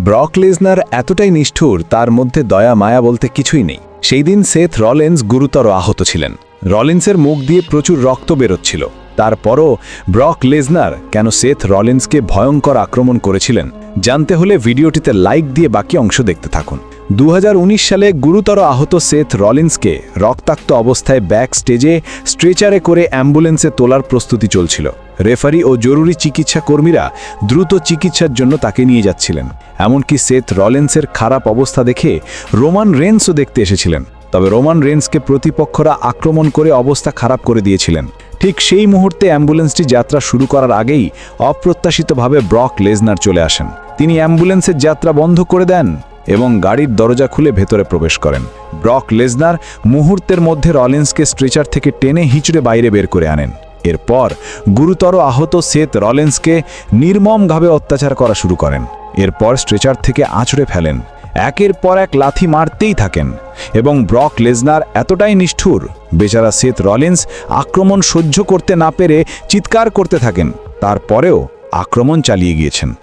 Brock Lesnar এতটাই নিষ্ঠুর, তার মধ্যে দয়া মায়া বলতে কিছুই নেই। সেই দিন সেথ রলিন্স গুরুতর আহত ছিলেন। রলিন্সের মুখ দিয়ে প্রচুর রক্ত বেরোচ্ছিল। তারপরও ব্রক লেসনার কেন সেথ রলিন্সকে ভয়ঙ্কর আক্রমণ করেছিলেন জানতে হলে ভিডিওটিতে লাইক দিয়ে বাকি অংশ দেখতে থাকুন। 2019 সালে গুরুতর আহত সেথ রলিন্সকে রক্তাক্ত অবস্থায় ব্যাক স্টেজে স্ট্রেচারে করে অ্যাম্বুলেন্সে তোলার প্রস্তুতি চলছিল। রেফারি ও জরুরি চিকিৎসা কর্মীরা দ্রুত চিকিৎসার জন্য তাকে নিয়ে যাচ্ছিলেন। এমনকি সেথ রলিন্সের খারাপ অবস্থা দেখে রোমান রেন্সও দেখতে এসেছিলেন। তবে রোমান রেন্সকে প্রতিপক্ষরা আক্রমণ করে অবস্থা খারাপ করে দিয়েছিলেন। ঠিক সেই মুহূর্তে অ্যাম্বুলেন্সটি যাত্রা শুরু করার আগেই অপ্রত্যাশিতভাবে ব্রক লেসনার চলে আসেন। তিনি অ্যাম্বুলেন্সের যাত্রা বন্ধ করে দেন এবং গাড়ির দরজা খুলে ভেতরে প্রবেশ করেন। ব্রক লেসনার মুহূর্তের মধ্যে রলিন্সকে স্ট্রেচার থেকে টেনে হিঁচড়ে বাইরে বের করে আনেন। এরপর গুরুতর আহত সেথ রলিন্সকে নির্মমভাবে অত্যাচার করা শুরু করেন। এরপর স্ট্রেচার থেকে আঁচড়ে ফেলেন। একের পর এক লাথি মারতেই থাকেন এবং ব্রক লেসনার এতটাই নিষ্ঠুর, বেচারা সেথ রলিন্স আক্রমণ সহ্য করতে না পেরে চিৎকার করতে থাকেন। তারপরেও আক্রমণ চালিয়ে গিয়েছেন।